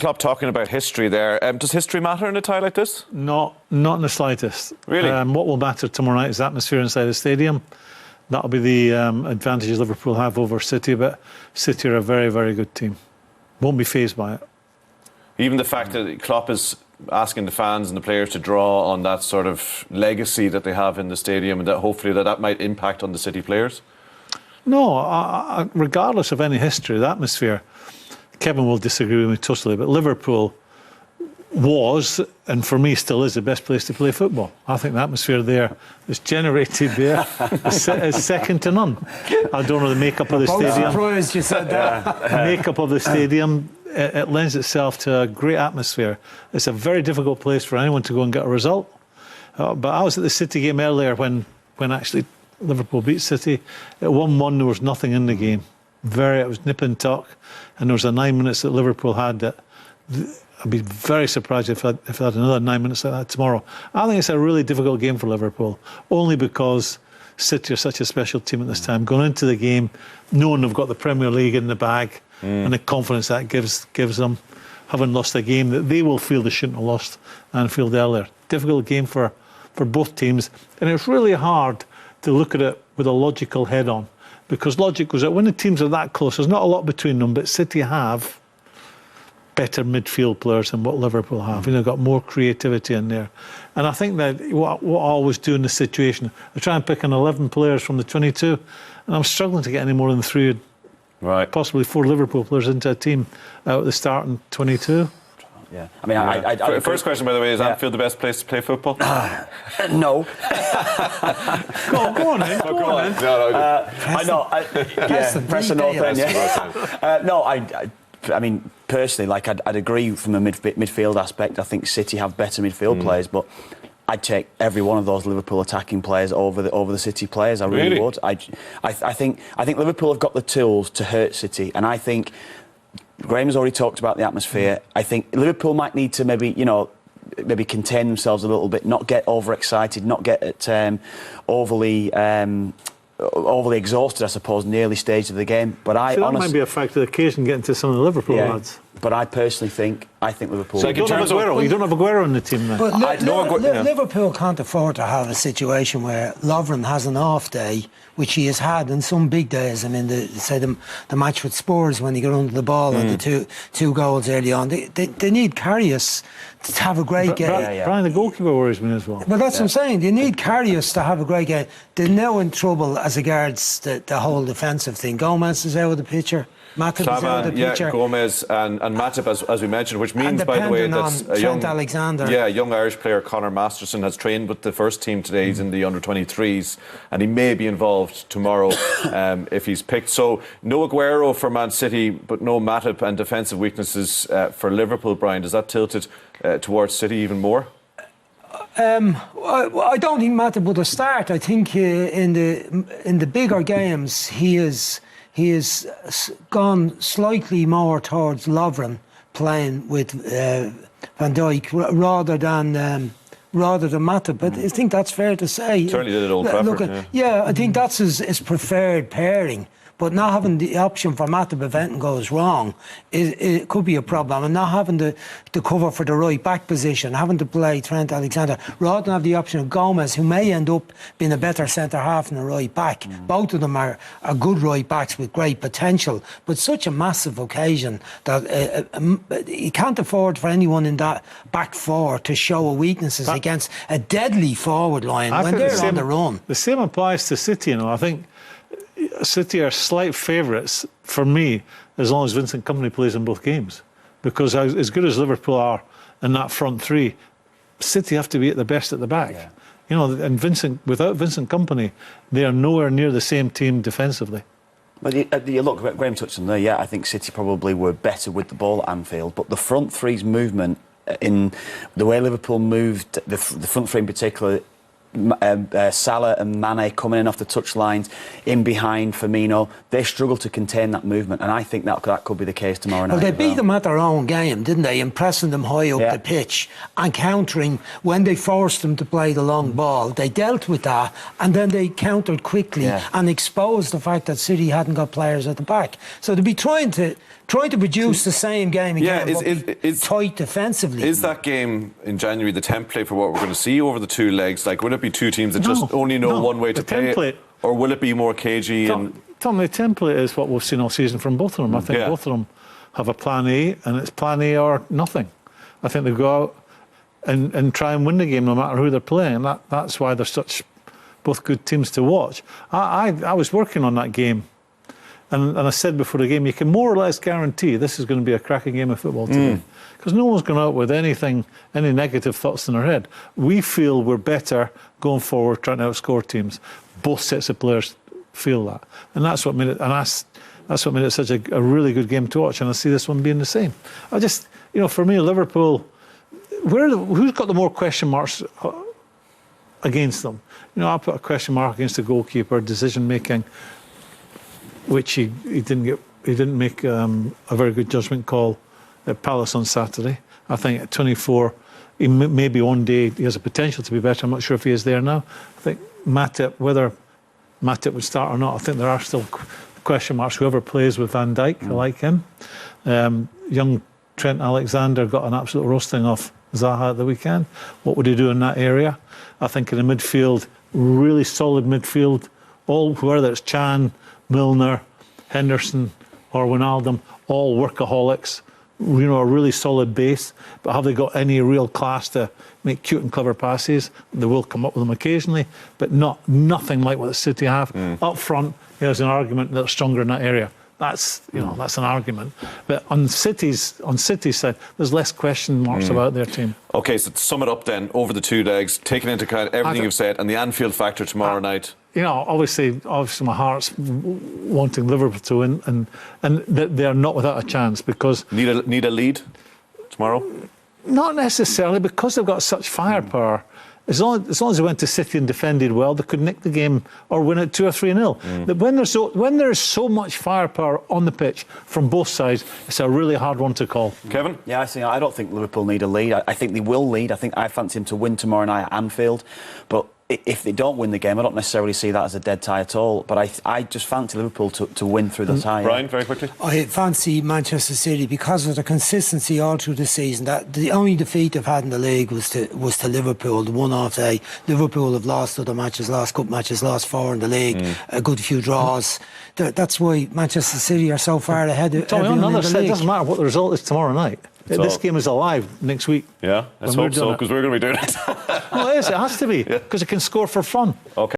Klopp talking about history there. Does history matter in a tie like this? Not in the slightest. Really? What will matter tomorrow night is the atmosphere inside the stadium. That'll be the advantages Liverpool have over City, but City are a very, very good team. Won't be fazed by it. Even the fact that Klopp is asking the fans and the players to draw on that sort of legacy that they have in the stadium, and that hopefully that might impact on the City players? No, regardless of any history, the atmosphere, Kevin will disagree with me totally, but Liverpool was, and for me still is, the best place to play football. I think the atmosphere there is generated there is second to none. I don't know the makeup of the stadium. Surprised you said that. The makeup of the stadium, it lends itself to a great atmosphere. It's a very difficult place for anyone to go and get a result. But I was at the City game earlier when actually Liverpool beat City. At 1-1, there was nothing in the game. It was nip and tuck, and there was a 9 minutes that Liverpool had that I'd be very surprised if they had another 9 minutes like that tomorrow. I think it's a really difficult game for Liverpool, only because City are such a special team at this time. Going into the game, knowing they've got the Premier League in the bag, and the confidence that gives them, having lost a game that they will feel they shouldn't have lost Anfield earlier. Difficult game for both teams, and it's really hard to look at it with a logical head on, because logic goes out when the teams are that close. There's not a lot between them, but City have better midfield players than what Liverpool have. They've got more creativity in there. And I think that what I always do in this situation, I try and pick an 11 players from the 22, and I'm struggling to get any more than 3, possibly 4 Liverpool players into a team out at the starting 22. Yeah, I mean, First question, by the way, is Anfield the best place to play football? No. Go on then. I know. Preston Open. Yeah. No, I mean, personally, like I'd agree from a midfield aspect. I think City have better midfield players, but I'd take every one of those Liverpool attacking players over the City players. I really would. I think Liverpool have got the tools to hurt City, and I think Graeme has already talked about the atmosphere. I think Liverpool might need to maybe contain themselves a little bit, not get overexcited, not get overly exhausted, I suppose, in the early stage of the game. But that might be a factor of the occasion getting to some of the Liverpool lads. But I personally think Liverpool. So you don't have Aguero in the team then. But Liverpool can't afford to have a situation where Lovren has an off day, which he has had on some big days. I mean, the match with Spurs when he got under the ball and the two goals early on. They need Karius to have a great game. Brian, the goalkeeper worries me as well. Well, that's what I'm saying. You need Karius to have a great game. They're now in trouble as regards the whole defensive thing. Gomez is out of the picture. Matip is out of the picture. Gomez and Matip, as we mentioned, which means, by the way, that's a young Alexander. Young Irish player, Conor Masterson, has trained with the first team today. He's in the under-23s, and he may be involved tomorrow if he's picked. So no Aguero for Man City, but no Matip, and defensive weaknesses for Liverpool. Brian, does that tilt it towards City even more? I don't think Matip would have started. I think in the bigger games he has gone slightly more towards Lovren playing with Van Dijk rather than Matip. But I think that's fair to say. Certainly did it Old Trafford. I think that's his preferred pairing. But not having the option for Matip if anything goes wrong, it could be a problem. And not having the cover for the right back position, having to play Trent Alexander, rather than have the option of Gomez, who may end up being a better centre half than a right back. Both of them are good right backs with great potential. But such a massive occasion that you can't afford for anyone in that back four to show weaknesses against a deadly forward line when they're on the run. The same applies to City, I think City are slight favourites for me as long as Vincent Kompany plays in both games, because as good as Liverpool are in that front three, City have to be at the best at the back. And without Vincent Kompany, they are nowhere near the same team defensively. Well, look, Graeme touched on there. I think City probably were better with the ball at Anfield, but the front three's movement in the way Liverpool moved, the front three in particular, Salah and Mane coming in off the touch lines, in behind Firmino, they struggle to contain that movement, and I think that could be the case tomorrow night. Well, they beat them at their own game, didn't they? Impressing them high up the pitch and countering when they forced them to play the long ball. They dealt with that, and then they countered quickly and exposed the fact that City hadn't got players at the back. So to be trying to try to produce the same game again. Yeah, is tight defensively. Is that game in January the template for what we're going to see over the 2 legs? Like, will it be 2 teams that just only know one way to play it? Or will it be more cagey? Tom, the template is what we've seen all season from both of them. I think both of them have a plan A, and it's plan A or nothing. I think they go out and try and win the game no matter who they're playing. That's why they're such both good teams to watch. I was working on that game, and I said before the game, you can more or less guarantee this is going to be a cracking game of football today. Because no one's going out with any negative thoughts in their head. We feel we're better going forward, trying to outscore teams. Both sets of players feel that, and that's what made it. And that's what made it such a really good game to watch. And I see this one being the same. I just, for me, Liverpool. Who's got the more question marks against them? I put a question mark against the goalkeeper decision making, which he didn't make a very good judgment call at Palace on Saturday. I think at 24, maybe one day he has a potential to be better. I'm not sure if he is there now. I think whether Matip would start or not, I think there are still question marks. Whoever plays with Van Dijk, I like him. Young Trent Alexander got an absolute roasting off Zaha at the weekend. What would he do in that area? I think in the midfield, really solid midfield, whether it's Chan, Milner, Henderson or Wijnaldum, all workaholics, a really solid base, but have they got any real class to make cute and clever passes? They will come up with them occasionally, but nothing like what the City have. Up front, there's an argument that they're stronger in that area. That's that's an argument. But on City's side, there's less question marks about their team. Okay, so to sum it up then, over the 2 legs, taking into account everything you've said, and the Anfield factor tomorrow night. Obviously my heart's wanting Liverpool to win, and they're not without a chance because need a lead tomorrow. Not necessarily, because they've got such firepower. As long as they went to City and defended well, they could nick the game or win it 2 or 3-0. But when there's so much firepower on the pitch from both sides, it's a really hard one to call. Kevin? Yeah, I don't think Liverpool need a lead. I think they will lead. I fancy them to win tomorrow night at Anfield. But if they don't win the game, I don't necessarily see that as a dead tie at all. But I just fancy Liverpool to win through the tie. Brian, very quickly. I fancy Manchester City because of the consistency all through the season. That the only defeat they've had in the league was to Liverpool. The one-off day, Liverpool have lost other matches, lost cup matches, lost 4 in the league, a good few draws. That's why Manchester City are so far ahead of everyone in the league. It doesn't matter what the result is tomorrow night. This game is alive next week. Yeah, let's hope so, because we're going to be doing it. Well, it is. It has to be, because it can score for fun. Okay.